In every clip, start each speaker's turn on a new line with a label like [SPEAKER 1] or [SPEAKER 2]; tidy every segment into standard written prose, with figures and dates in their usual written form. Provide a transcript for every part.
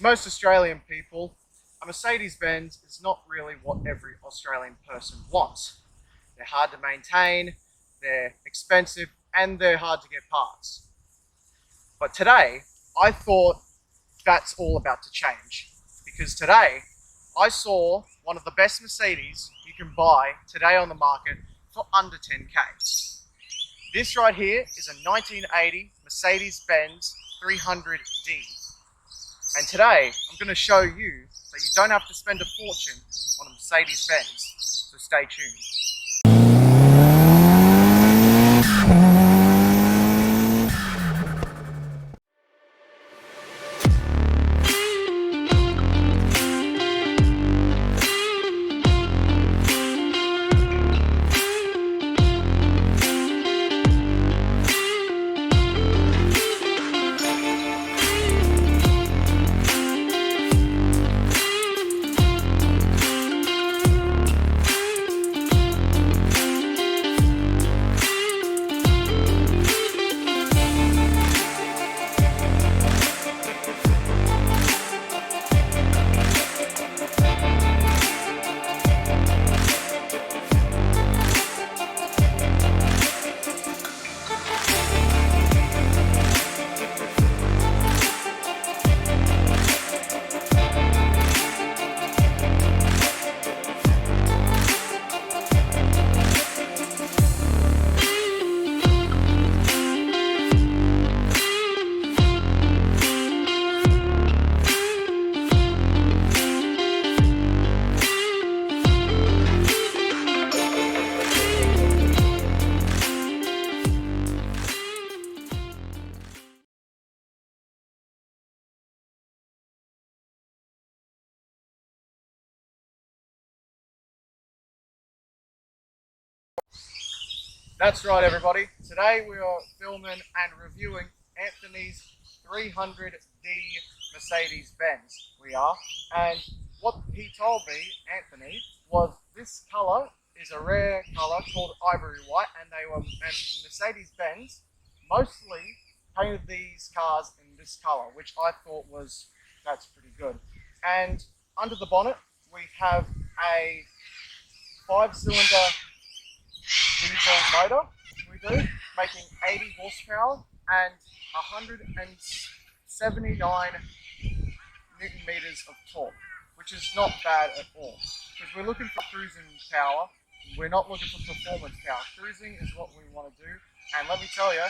[SPEAKER 1] To most Australian people, a Mercedes-Benz is not really what every Australian person wants. They're hard to maintain, they're expensive, and they're hard to get parts. But today, I thought that's all about to change. Because today, I saw one of the best Mercedes you can buy today on the market for under 10k. This right here is a 1980 Mercedes-Benz 300D. And today, I'm going to show you that you don't have to spend a fortune on a Mercedes-Benz. So stay tuned. That's right, everybody. Today we are filming and reviewing Anthony's 300D Mercedes-Benz. We are, and what he told me, Anthony, was this color is a rare color called ivory white, and Mercedes-Benz mostly painted these cars in this color, which I thought that's pretty good. And under the bonnet we have a 5-cylinder diesel motor, making 80 horsepower and 179 Newton meters of torque, which is not bad at all. Because we're looking for cruising power, we're not looking for performance power. Cruising is what we want to do, and let me tell you,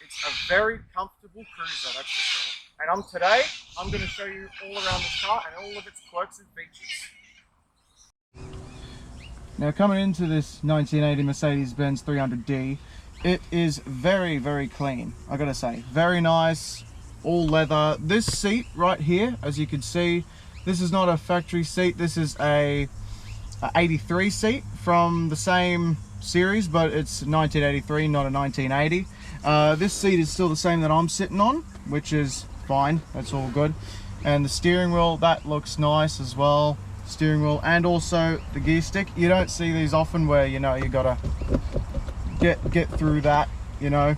[SPEAKER 1] it's a very comfortable cruiser, that's for sure. And today, I'm going to show you all around this car and all of its quirks and features.
[SPEAKER 2] Now, coming into this 1980 Mercedes-Benz 300D, it is very, very clean, I gotta say. Very nice, all leather. This seat right here, as you can see, this is not a factory seat. This is a 83 seat from the same series, but it's 1983, not a 1980. This seat is still the same that I'm sitting on, which is fine, that's all good. And the steering wheel, that looks nice as well. Steering wheel, and also the gear stick. You don't see these often where, you know, you gotta get through that, you know.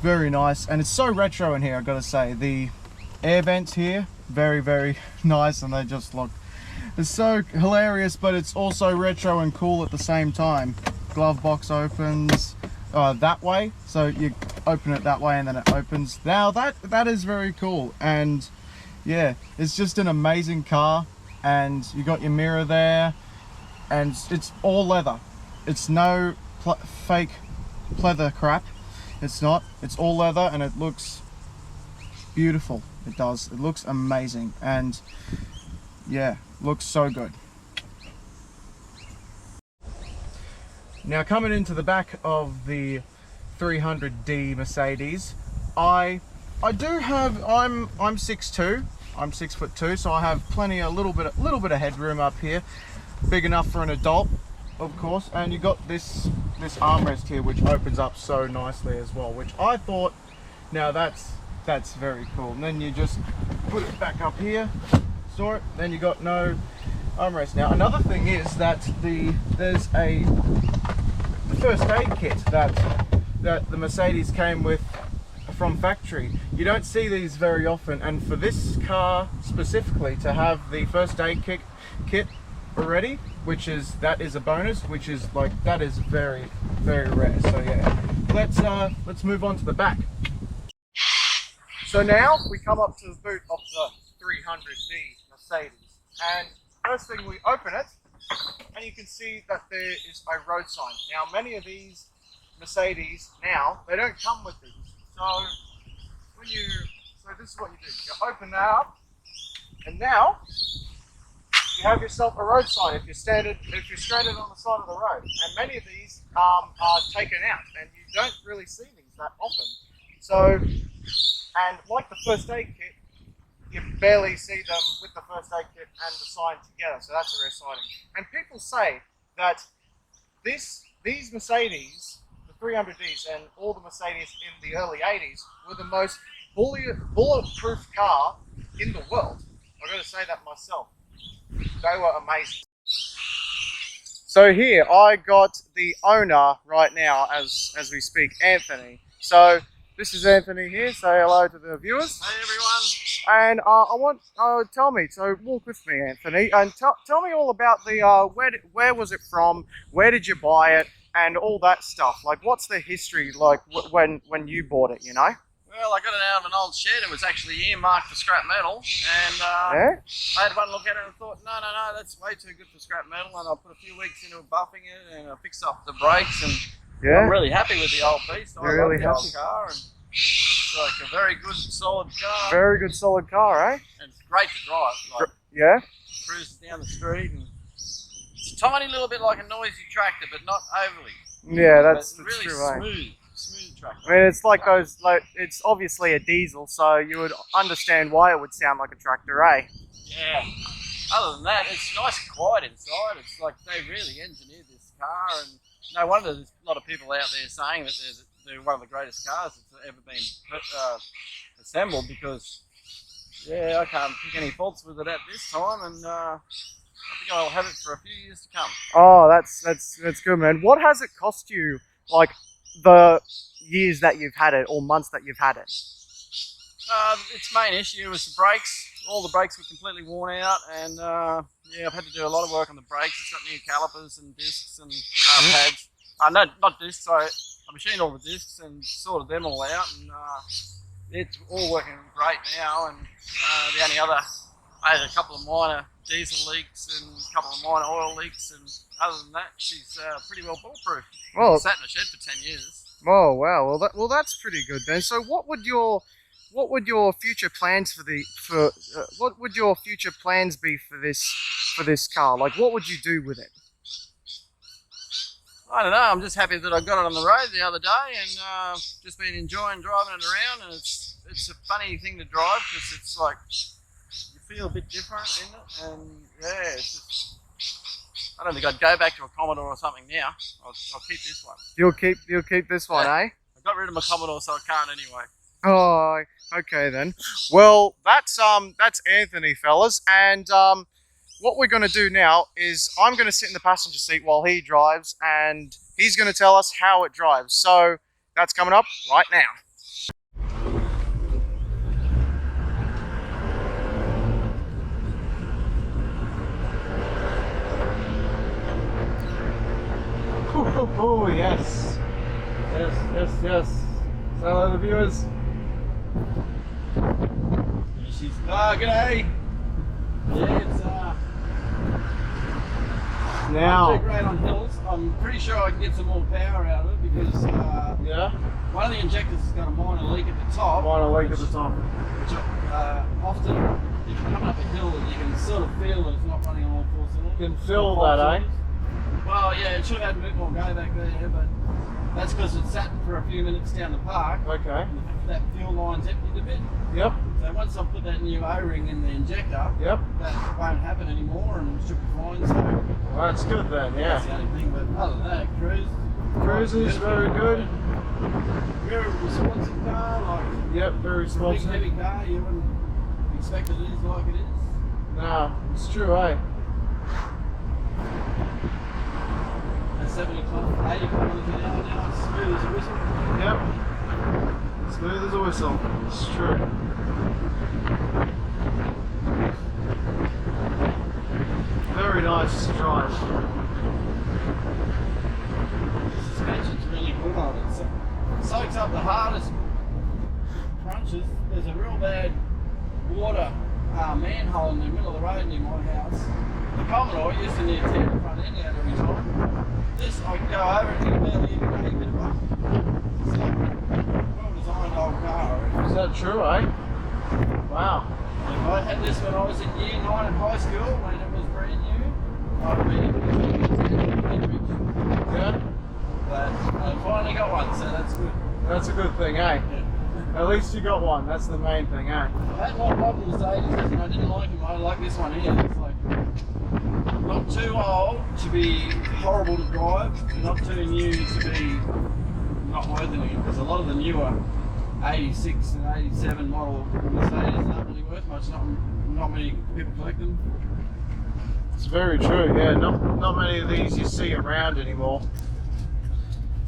[SPEAKER 2] Very nice, and it's so retro in here, I gotta say. The air vents here, very, very nice, and they just look, it's so hilarious, but it's also retro and cool at the same time. Glove box opens that way, so you open it that way and then it opens. Now that is very cool, and yeah, it's just an amazing car. And you got your mirror there, and it's all leather. It's no fake pleather crap. It's not. It's all leather, and it looks beautiful. It does. It looks amazing, and yeah, looks so good. Now, coming into the back of the 300D Mercedes, I'm 6'2". I'm 6'2", so I have a little bit of headroom up here, big enough for an adult, of course. And you got this armrest here, which opens up so nicely as well, which I thought, now that's very cool. And then you just put it back up here, store it. Then you got no armrest. Now, another thing is that there's a first aid kit that the Mercedes came with from from factory. You don't see these very often, and for this car specifically to have the first aid kit already, that is a bonus, which is like, that is very, very rare. So yeah, let's move on to the back. So now we come up to the boot of the 300D Mercedes, and first thing we open it, and you can see that there is a road sign. Now many of these Mercedes now, they don't come with these. So this is what you do. You open that up, and now you have yourself a road sign if you're stranded on the side of the road. And many of these are taken out, and you don't really see these that often. So, and like the first aid kit, you barely see them with the first aid kit and the sign together. So that's a rare sighting. And people say that these Mercedes, the 300Ds and all the Mercedes in the early 80s, were the most bulletproof car in the world. I've got to say that myself. They were amazing. So here, I got the owner right now as we speak, Anthony. So this is Anthony here. Say hello to the viewers.
[SPEAKER 3] Hey everyone.
[SPEAKER 2] And tell me, so walk with me, Anthony, and tell me all about the, where was it from, where did you buy it, and all that stuff. Like, what's the history like when you bought it, you know?
[SPEAKER 3] Well, I got it out of an old shed. It was actually earmarked for scrap metal, and
[SPEAKER 2] Yeah?
[SPEAKER 3] I had one look at it and thought, no, that's way too good for scrap metal, and I put a few weeks into buffing it, and I fixed up the brakes, and
[SPEAKER 2] Yeah?
[SPEAKER 3] I'm really happy with the old beast. I
[SPEAKER 2] You're
[SPEAKER 3] love
[SPEAKER 2] really
[SPEAKER 3] the old
[SPEAKER 2] happy?
[SPEAKER 3] car, and it's like a very good, solid car,
[SPEAKER 2] Very good, solid car, eh?
[SPEAKER 3] and it's great to drive. Like,
[SPEAKER 2] Yeah?
[SPEAKER 3] cruises down the street, and it's a tiny little bit like a noisy tractor, but not overly.
[SPEAKER 2] Yeah, that's
[SPEAKER 3] really
[SPEAKER 2] true, eh?
[SPEAKER 3] smooth tractor.
[SPEAKER 2] I mean, it's like those, like, it's obviously a diesel, so you would understand why it would sound like a tractor, eh?
[SPEAKER 3] Yeah. Other than that, it's nice and quiet inside. It's like they really engineered this car, and no wonder there's a lot of people out there saying that they're one of the greatest cars that's ever been assembled, because, yeah, I can't pick any faults with it at this time, and I think I'll have it for a few years to come.
[SPEAKER 2] Oh, that's good, man. What has it cost you, like, the years that you've had it, or months that you've had it?
[SPEAKER 3] Its main issue was the brakes. All the brakes were completely worn out, and yeah, I've had to do a lot of work on the brakes. It's got new calipers and discs and pads. No, not discs. I machined all the discs and sorted them all out, and it's all working great now. And the only other, I had a couple of minor diesel leaks and a couple of minor oil leaks, and other than that, she's pretty well bulletproof.
[SPEAKER 2] Well,
[SPEAKER 3] Sat in the shed for 10 years.
[SPEAKER 2] oh wow. Well, that's pretty good then. So, what would your future plans what would your future plans be for this car? Like, what would you do with it?
[SPEAKER 3] I don't know. I'm just happy that I got it on the road the other day, and just been enjoying driving it around. And it's a funny thing to drive, because it's like you feel a bit different in it, and yeah, it's just. I don't think I'd go back to a Commodore or something now. I'll keep this one.
[SPEAKER 2] You'll keep this one,
[SPEAKER 3] Yeah.
[SPEAKER 2] eh?
[SPEAKER 3] I got rid of my Commodore, so I can't anyway.
[SPEAKER 2] Oh, okay then. Well, that's Anthony, fellas, and what we're going to do now is I'm going to sit in the passenger seat while he drives, and he's going to tell us how it drives. So that's coming up right now. Oh, yes. Yes. Hello, the viewers.
[SPEAKER 3] She's g'day. Yeah, it's
[SPEAKER 2] Now.
[SPEAKER 3] not too great on hills. I'm pretty sure I can get some more power out of it, because
[SPEAKER 2] Yeah.
[SPEAKER 3] one of the injectors has got a minor leak at the top.
[SPEAKER 2] Minor leak at the top.
[SPEAKER 3] Which often, if you're coming up a hill, you can sort of feel that it's not running on all four cylinders.
[SPEAKER 2] You can feel that, eh?
[SPEAKER 3] Well, yeah, it should have had a bit more go back there, but that's because it sat for a few minutes down the park.
[SPEAKER 2] Okay.
[SPEAKER 3] And that fuel line's emptied a bit.
[SPEAKER 2] Yep.
[SPEAKER 3] So once I put that new O-ring in the injector,
[SPEAKER 2] Yep.
[SPEAKER 3] that won't happen anymore, and it should be fine. So
[SPEAKER 2] Well, that's good then.
[SPEAKER 3] that's the
[SPEAKER 2] Yeah.
[SPEAKER 3] only thing. But other than that,
[SPEAKER 2] Cruise is very good.
[SPEAKER 3] Very responsive car, like
[SPEAKER 2] Yep. Very
[SPEAKER 3] a big
[SPEAKER 2] responsive.
[SPEAKER 3] heavy car. You wouldn't expect it is like it is.
[SPEAKER 2] No, it's true, eh?
[SPEAKER 3] At 70 kilometers, 80 kilometers an hour now, it's smooth as a whistle.
[SPEAKER 2] Yep. Smooth as a whistle. It's true. Very nice drive.
[SPEAKER 3] Suspension's really good on it. So, soaks up the hardest crunches. There's a real bad water manhole in the middle of the road near my house. The Commodore used to near tear the front end out every time. This, I could go over and you barely even make a bit of rough. It's like a well-designed old car.
[SPEAKER 2] Is that true, eh? Wow.
[SPEAKER 3] If I had this when I was in year 9 at high school, when it was brand new, I'd have been rich.
[SPEAKER 2] Yeah.
[SPEAKER 3] But I finally got one, so that's good.
[SPEAKER 2] That's a good thing, eh?
[SPEAKER 3] Yeah.
[SPEAKER 2] At least you got one. That's the main thing, eh?
[SPEAKER 3] I had more problems with Mercedes and I didn't like them. I like this one here. It's like not too old to be horrible to drive, and not too new to be not worth anything. Because a lot of the newer 86 and 87 model Mercedes aren't really worth much. Not many people collect them.
[SPEAKER 2] It's very true, yeah. Not many of these you see around anymore.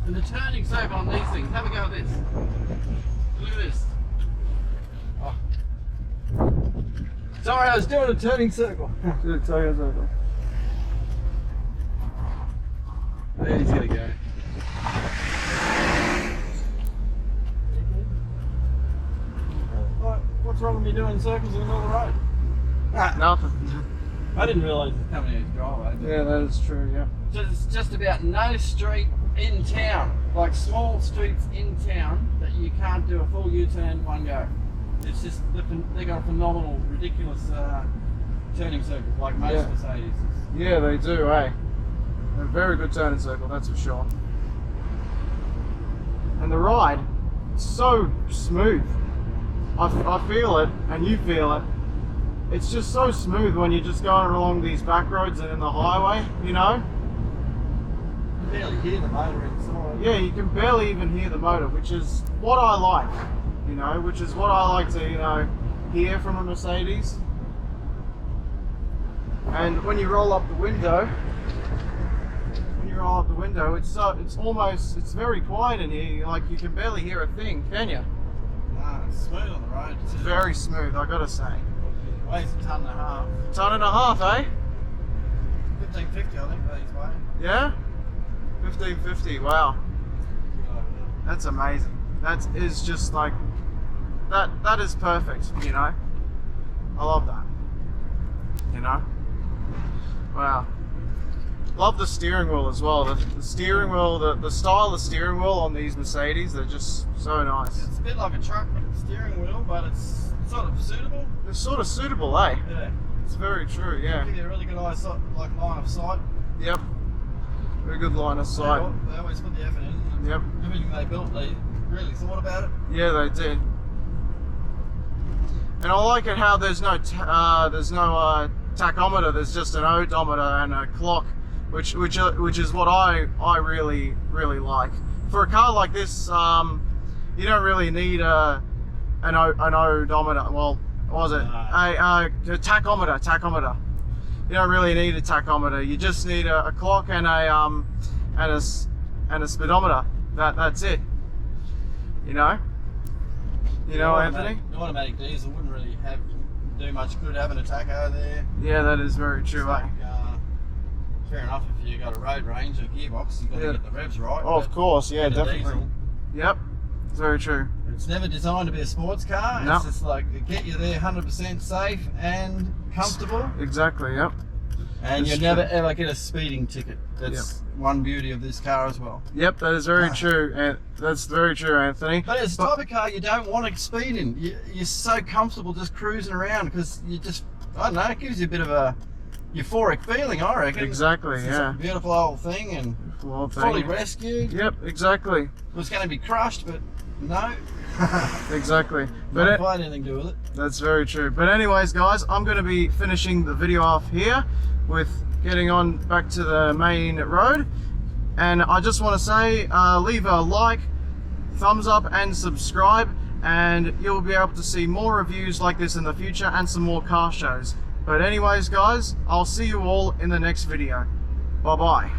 [SPEAKER 3] And the turning circle on these things, have a go at this. Look at this. Oh. Sorry, I was doing a turning circle.
[SPEAKER 2] There
[SPEAKER 3] He's gonna go. What's wrong with me doing circles in the middle of the road?
[SPEAKER 2] Nothing.
[SPEAKER 3] I didn't realise it's coming out of driveway.
[SPEAKER 2] Yeah, that is true, yeah.
[SPEAKER 3] There's just about no street in town, like small streets in town, that you can't do a full U-turn one go. It's just, they got a phenomenal, ridiculous turning circle, like most Mercedes.
[SPEAKER 2] Yeah, they do, eh? A very good turning circle, that's for sure. And the ride, it's so smooth. I feel it, and you feel it. It's just so smooth when you're just going along these back roads and in the highway, you know?
[SPEAKER 3] You barely hear the motor inside.
[SPEAKER 2] Yeah, you can barely even hear the motor, which is what I like, you know, which is what I like to, you know, hear from a Mercedes. And when you roll up the window, it's very quiet in here. Like, you can barely hear a thing, can you?
[SPEAKER 3] Nah, it's smooth on the road.
[SPEAKER 2] It's very smooth, I gotta say.
[SPEAKER 3] It weighs a ton and a half.
[SPEAKER 2] Ton and a half, eh?
[SPEAKER 3] 1550, I think these weigh.
[SPEAKER 2] Yeah? 1550, wow. That's amazing. That is just like, that is perfect, you know? I love that. You know? Wow. Love the steering wheel as well. The steering wheel, the style of steering wheel on these Mercedes, they're just so nice.
[SPEAKER 3] It's a bit like a truck steering wheel, but it's sort of suitable.
[SPEAKER 2] They're sort of suitable, eh?
[SPEAKER 3] Yeah.
[SPEAKER 2] It's very true, yeah.
[SPEAKER 3] Give you a really good line of sight.
[SPEAKER 2] Yep. Very good line of sight.
[SPEAKER 3] They always put the effort in. And
[SPEAKER 2] Yep.
[SPEAKER 3] everything they built, they really thought about it.
[SPEAKER 2] Yeah, they did. And I like it how there's no tachometer. There's just an odometer and a clock, which is what I really like. For a car like this, you don't really need an odometer. Well, what was it? A tachometer. You don't really need a tachometer. You just need a clock and a speedometer. That's it. You know, Anthony.
[SPEAKER 3] The automatic diesel wouldn't really do much good having a tacho there.
[SPEAKER 2] Yeah, that is very true.
[SPEAKER 3] Like, fair enough, if you got a road range or gearbox, you've got to get the revs right.
[SPEAKER 2] Oh, of course, yeah, definitely.
[SPEAKER 3] Diesel,
[SPEAKER 2] yep, it's very true.
[SPEAKER 3] it's never designed to be a sports car.
[SPEAKER 2] No.
[SPEAKER 3] It's just like to get you there 100% safe and comfortable.
[SPEAKER 2] Exactly, yep.
[SPEAKER 3] And
[SPEAKER 2] That's
[SPEAKER 3] you never
[SPEAKER 2] true.
[SPEAKER 3] ever get a speeding ticket. That's one beauty of this car as well.
[SPEAKER 2] Yep, that is very true, and that's very true, Anthony.
[SPEAKER 3] But it's the type of car you don't want to speed in. You're so comfortable just cruising around because you just, I don't know, it gives you a bit of a euphoric feeling, I reckon.
[SPEAKER 2] Exactly,
[SPEAKER 3] It's
[SPEAKER 2] yeah.
[SPEAKER 3] a beautiful old thing and
[SPEAKER 2] Well,
[SPEAKER 3] fully rescued.
[SPEAKER 2] Yep, exactly,
[SPEAKER 3] It was going to be crushed, but no.
[SPEAKER 2] exactly.
[SPEAKER 3] Not
[SPEAKER 2] But
[SPEAKER 3] quite anything to do with it.
[SPEAKER 2] that's very true. But anyways, guys, I'm going to be finishing the video off here with getting on back to the main road. And I just want to say, leave a like, thumbs up and subscribe, and you'll be able to see more reviews like this in the future and some more car shows. But anyways, guys, I'll see you all in the next video. Bye bye.